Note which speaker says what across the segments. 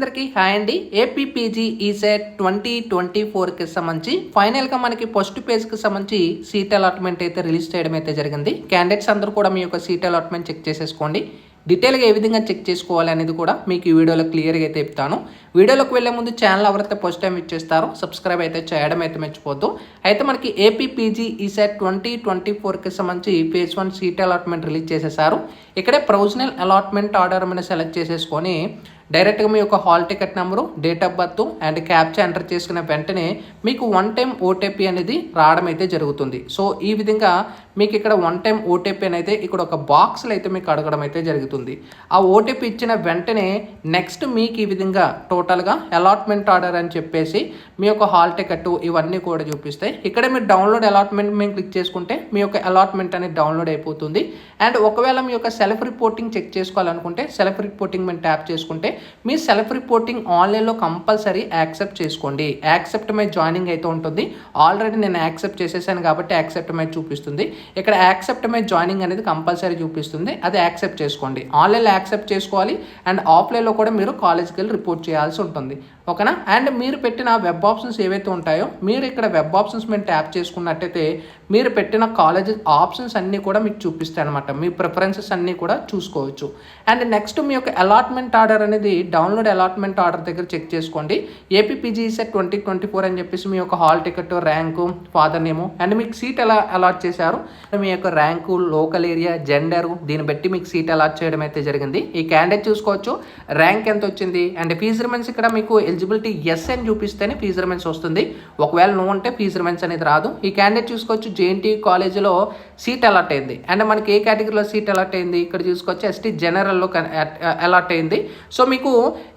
Speaker 1: అందరికీ హాయ్ అండి. APPG ECET 2024కి సంబంధించి ఫైనల్గా మనకి ఫస్ట్ పేజ్కి సంబంధించి సీట్ అలాట్మెంట్ అయితే రిలీజ్ చేయడం అయితే జరిగింది. క్యాండిడేట్స్ అందరూ కూడా మీ యొక్క సీట్ అలాట్మెంట్ చెక్ చేసేసుకోండి. డీటెయిల్గా ఏ విధంగా చెక్ చేసుకోవాలి అనేది కూడా మీకు ఈ వీడియోలో క్లియర్గా అయితే చెప్తాను. వీడియోలోకి వెళ్ళే ముందు ఛానల్ ఎవరైతే ఫస్ట్ టైం ఇచ్చేస్తారో సబ్స్క్రైబ్ అయితే చేయడం అయితే మర్చిపోద్దు. అయితే మనకి ఏపీపీజీ ఈసెట్ 2024కి సంబంధించి ఫేజ్ 1 సీట్ అలాట్మెంట్ రిలీజ్ చేసేసారు. ఇక్కడే ప్రొవిజనల్ అలాట్మెంట్ ఆర్డర్ మీద సెలెక్ట్ చేసేసుకొని డైరెక్ట్గా మీ యొక్క hall ticket number, date of birth and captcha enter చేసుకున్న వెంటనే మీకు 1 టైం ఓటీపీ అనేది రావడం అయితే జరుగుతుంది. సో ఈ విధంగా మీకు ఇక్కడ 1 టైం ఓటీపీ అయితే ఇక్కడ ఒక బాక్స్లో అయితే మీకు అడగడం అయితే జరుగుతుంది. ఆ ఓటీపీ ఇచ్చిన వెంటనే నెక్స్ట్ మీకు ఈ విధంగా టోటల్గా అలాట్మెంట్ ఆర్డర్ అని చెప్పేసి మీ యొక్క హాల్ టికెట్ ఇవన్నీ కూడా చూపిస్తాయి. ఇక్కడ మీరు డౌన్లోడ్ అలాట్మెంట్ మేము క్లిక్ చేసుకుంటే మీ యొక్క అలాట్మెంట్ అనేది డౌన్లోడ్ అయిపోతుంది. అండ్ ఒకవేళ మీ యొక్క సెల్ఫ్ రిపోర్టింగ్ చెక్ చేసుకోవాలనుకుంటే సెల్ఫ్ రిపోర్టింగ్ మేము ట్యాప్ చేసుకుంటే మీ సెల్ఫ్ రిపోర్టింగ్ ఆన్లైన్లో కంపల్సరీ యాక్సెప్ట్ చేసుకోండి. యాక్సెప్ట్ మై జాయినింగ్ అయితే ఉంటుంది. ఆల్రెడీ నేను యాక్సెప్ట్ చేసేసాను కాబట్టి యాక్సెప్ట్ మై చూపిస్తుంది. ఇక్కడ యాక్సెప్ట్ మై జాయినింగ్ అనేది కంపల్సరీ చూపిస్తుంది. అది యాక్సెప్ట్ చేసుకోండి. ఆన్లైన్లో యాక్సెప్ట్ చేసుకోవాలి అండ్ ఆఫ్లైన్లో కూడా మీరు కాలేజ్కి వెళ్ళి రిపోర్ట్ చేయాల్సి ఉంటుంది. ఓకేనా. అండ్ మీరు పెట్టిన వెబ్ ఆప్షన్స్ ఏవైతే ఉంటాయో మీరు ఇక్కడ వెబ్ ఆప్షన్స్ మేము ట్యాప్ చేసుకున్నట్టయితే మీరు పెట్టిన కాలేజ్ ఆప్షన్స్ అన్నీ కూడా మీకు చూపిస్తాయి అనమాట. మీ ప్రిఫరెన్సెస్ అన్నీ కూడా చూసుకోవచ్చు. అండ్ నెక్స్ట్ మీ యొక్క అలాట్మెంట్ ఆర్డర్ అనేది డౌన్లోడ్ అలాట్మెంట్ ఆర్డర్ దగ్గర చెక్ చేసుకోండి. ఏపీపీజీ ఈసెట్ 2024 అని చెప్పేసి మీ యొక్క hall ticket, rank, father name and మీకు సీట్ ఎలా అలాట్ చేశారు, మీ యొక్క ర్యాంకు, లోకల్ ఏరియా, జెండరు, దీన్ని బట్టి మీకు సీట్ అలాట్ చేయడం అయితే జరిగింది. ఈ క్యాండిడేట్ చూసుకోవచ్చు ర్యాంక్ ఎంత వచ్చింది అండ్ ఫీజు రిమైన్స్ ఇక్కడ మీకు ఎలిజిబిలిటీ ఎస్ అని చూపిస్తేనే ఫీజు రిమైన్స్ వస్తుంది. ఒకవేళ నో అంటే ఫీజు రిమైన్స్ అనేది రాదు. ఈ క్యాండిడేట్ చూసుకోవచ్చు జేఎన్టీ కాలేజీలో సీట్ అలాట్ అయింది అండ్ మనకి ఏ కేటగిరీలో సీట్ అలాట్ అయింది ఇక్కడ చూసుకోవచ్చు ఎస్టీ జనరల్లో అలాట్ అయింది. సో మీకు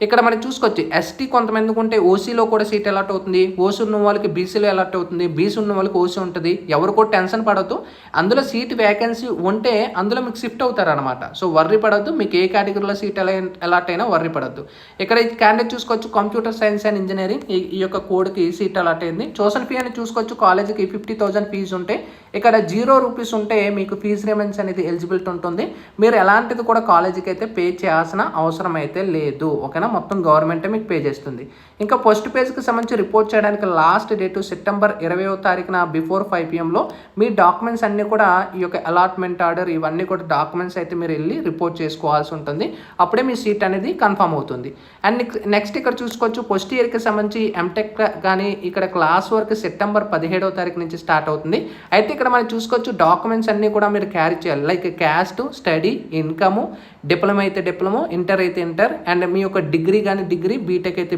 Speaker 1: ఇక్కడ మనం చూసుకోవచ్చు ఎస్టీ కొంతమందికి ఉంటే ఓసీలో కూడా సీట్ అలాట్ అవుతుంది. ఓసీ ఉన్న వాళ్ళకి బీసీలో అలాట్ అవుతుంది. బీసీ ఉన్న వాళ్ళకి ఓసీ ఉంటుంది. ఎవరు కూడా టెన్షన్ పడద్దు. అందులో సీట్ వేకెన్సీ ఉంటే అందులో మీకు షిఫ్ట్ అవుతారు అనమాట. సో వర్రీ పడద్దు. మీకు ఏ కేటగిరీలో సీట్ అలాట్ అయినా వర్రీ పడద్దు. ఇక్కడ ఈ క్యాండిడేట్ చూసుకోవచ్చు కంప్యూటర్ సైన్స్ అండ్ ఇంజనీరింగ్ ఈ యొక్క కోడ్కి సీట్ అలాట్ అయింది. ట్యూషన్ ఫీ అని చూసుకోవచ్చు కాలేజీకి 50,000 ఫీజు ఉంటే ఇక్కడ 0 రూపీస్ ఉంటే మీకు ఫీజు రిమైన్స్ అనేది ఎలిజిబిలిటీ ఉంటుంది. మీరు ఎలాంటిది కూడా కాలేజీకి అయితే పే చేయాల్సిన అవసరం అయితే లేదు. ఓకేనా. మొత్తం గవర్నమెంటే మీకు పే చేస్తుంది. ఇంకా ఫస్ట్ పేజ్కి సంబంధించి రిపోర్ట్ చేయడానికి లాస్ట్ డేటు సెప్టెంబర్ 20వ తారీఖున బిఫోర్ 5 PM మీ డాక్యుమెంట్స్ అన్నీ కూడా ఈ యొక్క అలాట్మెంట్ ఆర్డర్ ఇవన్నీ కూడా డాక్యుమెంట్స్ అయితే మీరు వెళ్ళి రిపోర్ట్ చేసుకోవాల్సి ఉంటుంది. అప్పుడే మీ సీట్ అనేది కన్ఫర్మ్ అవుతుంది. అండ్ నెక్స్ట్ ఇక్కడ చూసుకోవచ్చు ఫస్ట్ ఇయర్కి సంబంధించి ఎంటెక్ కానీ ఇక్కడ క్లాస్ వర్క్ సెప్టెంబర్ 17వ తారీఖు నుంచి స్టార్ట్ అవుతుంది. అయితే ఇక్కడ మనం చూసుకోవచ్చు డాక్యుమెంట్స్ అన్నీ కూడా మీరు క్యారీ చేయాలి. Like caste, study, income, diploma అయితే డిప్లొమా, ఇంటర్ అయితే ఇంటర్ అండ్ మీ యొక్క డిగ్రీ కానీ డిగ్రీ, బీటెక్ అయితే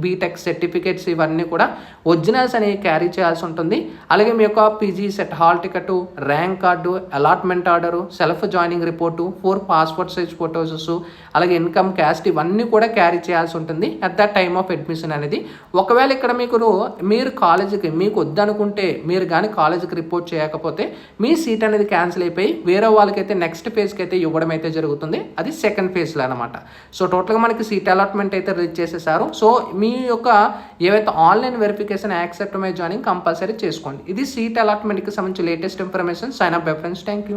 Speaker 1: బీటెక్ సర్టిఫికేట్స్ ఇవన్నీ కూడా ఒరిజినల్స్ అనేవి క్యారీ చేయాల్సి ఉంటుంది. అలాగే మీ యొక్క PG set hall ticket, rank card, allotment order, self joining report, 4 passport size photos, అలాగే ఇన్కమ్, క్యాస్ట్ ఇవన్నీ కూడా క్యారీ చేయాల్సి ఉంటుంది at the time of admission అనేది. ఒకవేళ ఇక్కడ మీరు కాలేజీకి మీకు వద్దనుకుంటే మీరు కానీ కాలేజీకి రిపోర్ట్ చేయకపోతే మీ సీట్ అనేది క్యాన్సిల్ అయిపోయి వేరే వాళ్ళకైతే నెక్స్ట్ ఫేజ్కి అయితే ఇవ్వడం అయితే జరుగుతుంది. అది సెకండ్ ఫేజ్లో అనమాట. సో టోటల్గా మనకి సీట్ అలాట్మెంట్ అయితే రిలీజ్ చేసేసారు. సో మీ యొక్క ఏవైతే online verification accept my joining compulsory చేసుకోండి. ఇది సీట్ అలాట్మెంట్కి సంబంధించి latest information. Sign up bye friends. Thank you.